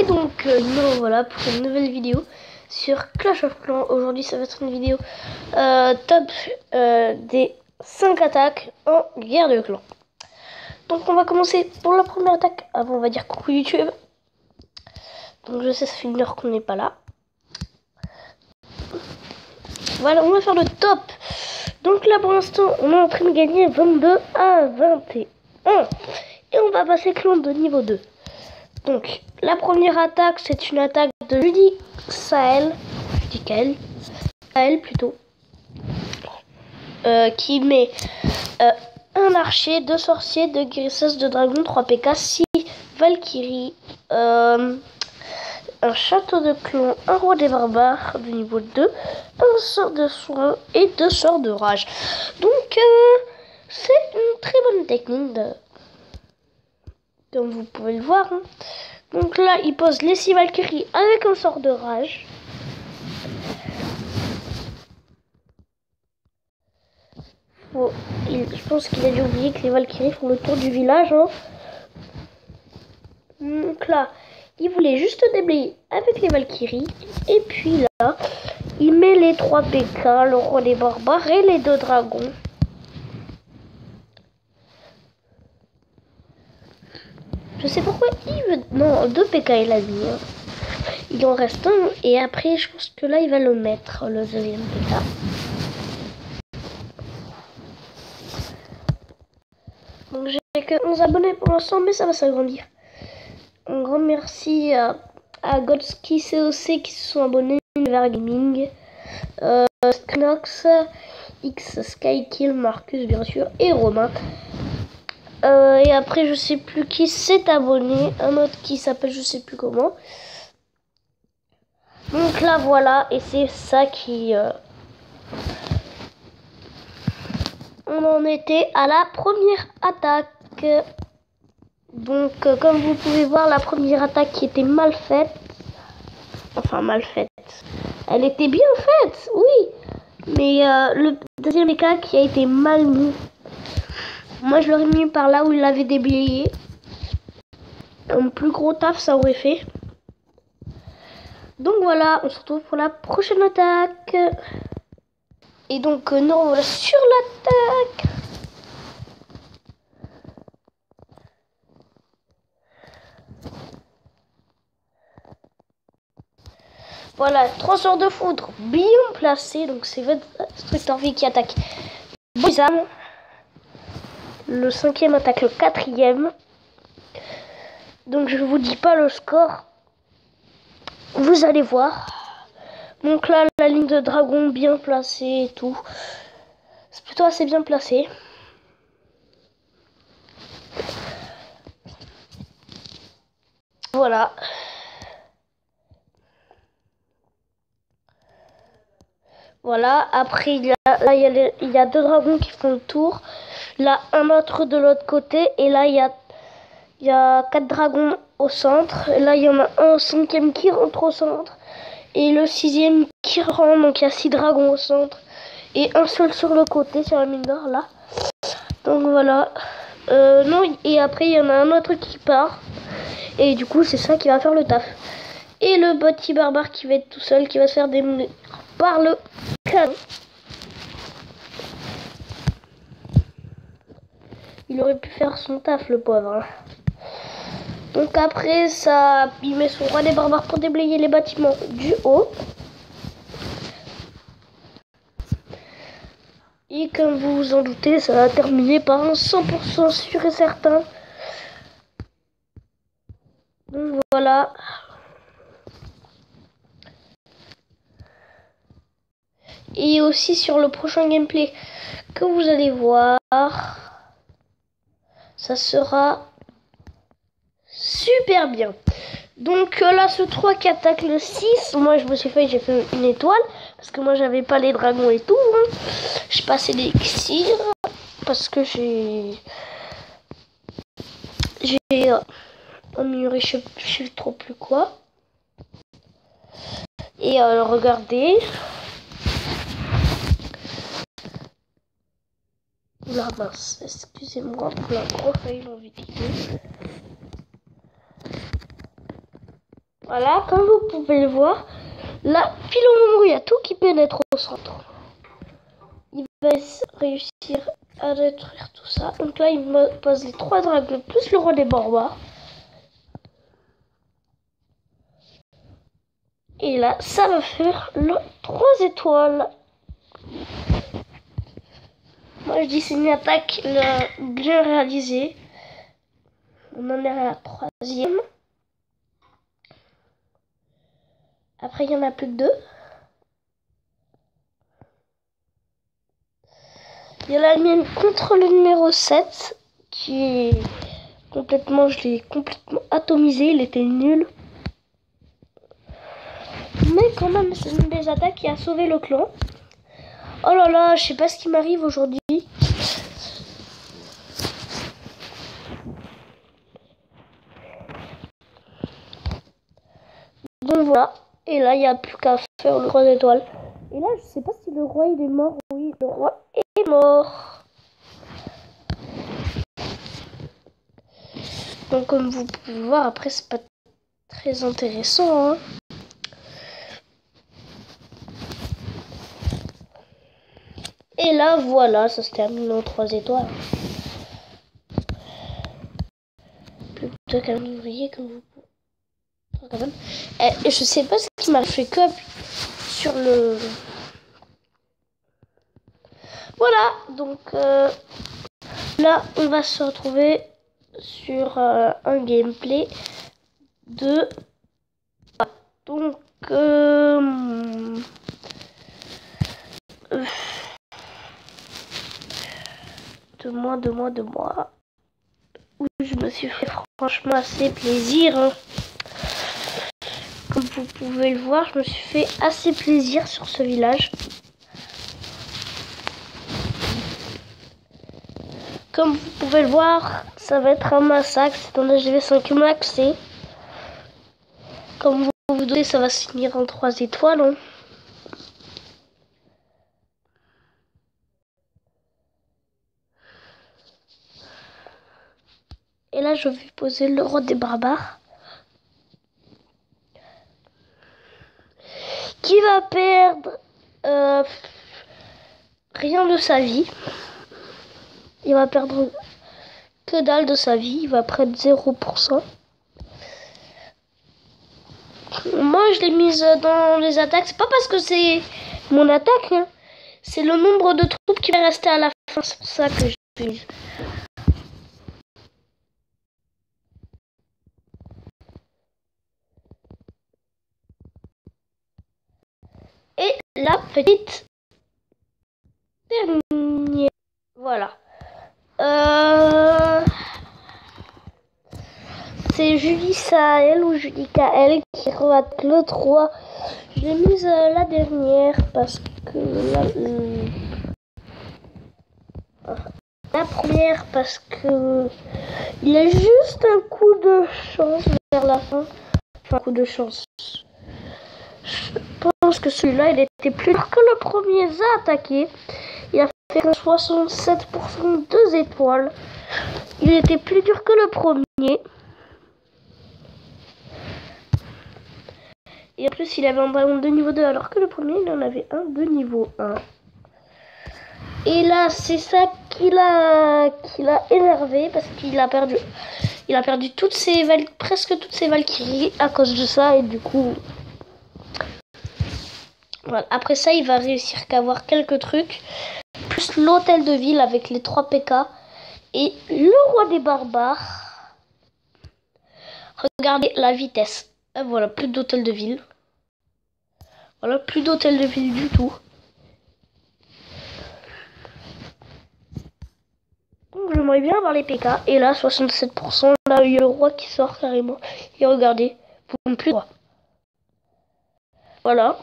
donc nous voilà pour une nouvelle vidéo sur Clash of Clans. Aujourd'hui ça va être une vidéo top des 5 attaques en guerre de clans. Donc on va commencer pour la première attaque. Avant on va dire coucou YouTube. Donc je sais ça fait une heure qu'on n'est pas là. Voilà, on va faire le top. Donc là pour l'instant on est en train de gagner 22 à 21. Et on va passer clan de niveau 2. Donc, la première attaque, c'est une attaque de Judicaël plutôt, qui met un archer, 2 sorciers, 2 guérisseuse, 2 dragons, 3 PK, 6 Valkyrie, un château de clan, un roi des barbares de niveau 2, un sort de soin et 2 sorts de rage. Donc, c'est une très bonne technique, comme vous pouvez le voir. Hein. Donc là, il pose les 6 Valkyries avec un sort de rage. Je pense qu'il a dû oublier que les Valkyries font le tour du village. Hein. Donc là, il voulait juste déblayer avec les Valkyries. Et puis là, il met les 3 PK, le roi des barbares et les 2 dragons. Je sais pourquoi il veut... Non, 2 PK il a mis. Hein. Il en reste un. Et après, je pense que là, il va le mettre, le deuxième PK. Donc j'ai que 11 abonnés pour l'instant, mais ça va s'agrandir. Un grand merci à Godski COC qui se sont abonnés, Univers Gaming, Knox, X, Skykill, Marcus bien sûr, et Romain. Et après je sais plus qui s'est abonné, un autre qui s'appelle je sais plus comment. Donc là voilà, et c'est ça qui... On en était à la première attaque. Donc comme vous pouvez voir, la première attaque qui était mal faite. Enfin mal faite. Elle était bien faite, oui. Mais le deuxième PK qui a été mal mis. Moi je l'aurais mis par là où il l'avait déblayé. Un plus gros taf ça aurait fait. Donc voilà, on se retrouve pour la prochaine attaque. Et donc nous revoilà sur l'attaque. Voilà, 3 sorts de foudre bien placés. Donc c'est votre instructeur V qui attaque Boizam. Le 5e attaque le 4e. Donc je vous dis pas le score. Vous allez voir. Donc là, la ligne de dragon bien placée et tout. C'est plutôt assez bien placé. Voilà. Voilà. Après, il y a 2 dragons qui font le tour. Là, un autre de l'autre côté. Et là, il y a 4 dragons au centre. Et là, il y en a un au 5e qui rentre au centre. Et le 6e qui rentre. Donc, il y a 6 dragons au centre. Et un seul sur le côté, sur la mine d'or, là. Donc, voilà. Non, et après, il y en a un autre qui part. Et du coup, c'est ça qui va faire le taf. Et le petit barbare qui va être tout seul, qui va se faire démolir par le canon. Il aurait pu faire son taf, le pauvre. Hein. Donc après, ça, il met son roi des barbares pour déblayer les bâtiments du haut. Et comme vous vous en doutez, ça va terminer par un 100% sûr et certain. Donc voilà. Et aussi sur le prochain gameplay que vous allez voir, ça sera super bien. Donc là, ce 3 qui attaque le 6, moi je me suis fait, j'ai fait une étoile, parce que moi j'avais pas les dragons et tout. Hein. J'ai passé l'élixir, parce que j'ai amélioré, je sais trop plus quoi. Et regardez. Là, mince, excusez-moi pour la gros faille en vidéo. Voilà, comme vous pouvez le voir, là, pile au moment où il y a tout qui pénètre au centre, il va réussir à détruire tout ça. Donc là, il me pose les 3 dragons plus le roi des barbares. Et là, ça va faire 3 étoiles. Moi, je dis c'est une attaque bien réalisée. On en est à la 3e. Après, il n'y en a plus que 2. Il y a la mienne contre le numéro 7 qui est complètement, je l'ai complètement atomisé, il était nul. Mais quand même, c'est une des attaques qui a sauvé le clan. Oh là là, je sais pas ce qui m'arrive aujourd'hui. Donc voilà, et là il n'y a plus qu'à faire le 3 étoiles. Et là, je sais pas si le roi il est mort. Oui, le roi est mort. Donc comme vous pouvez voir, après c'est pas très intéressant. Hein. Et là, voilà, ça se termine en 3 étoiles. Plutôt qu'un ouvrier comme vous pouvez. Quand même. Et je sais pas ce qui m'a fait que sur le... Voilà, donc là, on va se retrouver sur un gameplay de... Donc... de moi. Où je me suis fait franchement assez plaisir. Hein. Comme vous pouvez le voir, je me suis fait assez plaisir sur ce village. Comme vous pouvez le voir, ça va être un massacre. C'est un HV5 maxé. Comme vous vous doutez, ça va se finir en 3 étoiles. Hein. Et là, je vais poser le roi des barbares. Qui va perdre rien de sa vie. Il va perdre que dalle de sa vie. Il va prendre 0%. Moi, je l'ai mise dans les attaques. C'est pas parce que c'est mon attaque. Hein. C'est le nombre de troupes qui va rester à la fin. C'est pour ça que je l'ai mise. Et la petite dernière. Voilà. C'est Julie Sahel ou Julie KL qui rate le 3. Je l'ai mise la dernière parce que la première parce que il y a juste un coup de chance vers la fin. Enfin, un coup de chance. Je pense que celui-là, il était plus dur que le premier à attaquer. Il a fait 67% 2 étoiles. Il était plus dur que le premier. Et en plus, il avait un ballon de niveau 2, alors que le premier, il en avait un de niveau 1. Et là, c'est ça qui l'a énervé, parce qu'il a perdu... Il a perdu presque toutes ses Valkyries à cause de ça, et du coup... Voilà. Après ça, il va réussir qu'à avoir quelques trucs. Plus l'hôtel de ville avec les 3 PK. Et le roi des barbares. Regardez la vitesse. Et voilà, plus d'hôtel de ville. Voilà, plus d'hôtel de ville du tout. Donc j'aimerais bien avoir les PK. Et là, 67%. Là, il y a le roi qui sort carrément. Et regardez, vous plus droit. Voilà.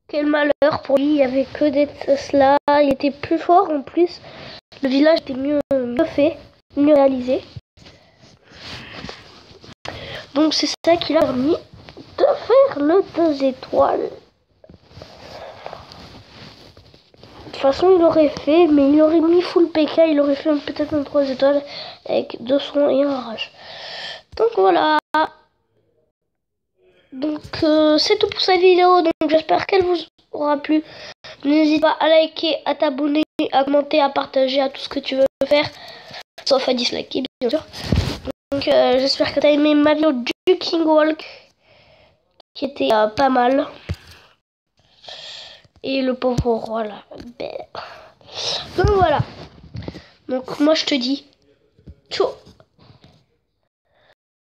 Quel malheur pour lui, il n'y avait que des Tesla, il était plus fort en plus, le village était mieux fait, mieux réalisé. Donc c'est ça qui l'a permis de faire le 2 étoiles. toute façon, il aurait fait, mais il aurait mis full PK, il aurait fait peut-être un 3 étoiles avec 200 et un rage. Donc voilà. Donc c'est tout pour cette vidéo. Donc j'espère qu'elle vous aura plu. N'hésite pas à liker, à t'abonner, à commenter, à partager, à tout ce que tu veux faire. Sauf à disliker, bien sûr. Donc j'espère que tu as aimé ma vidéo du King Walk, qui était pas mal. Et le pauvre roi là. Donc voilà. Donc moi je te dis ciao.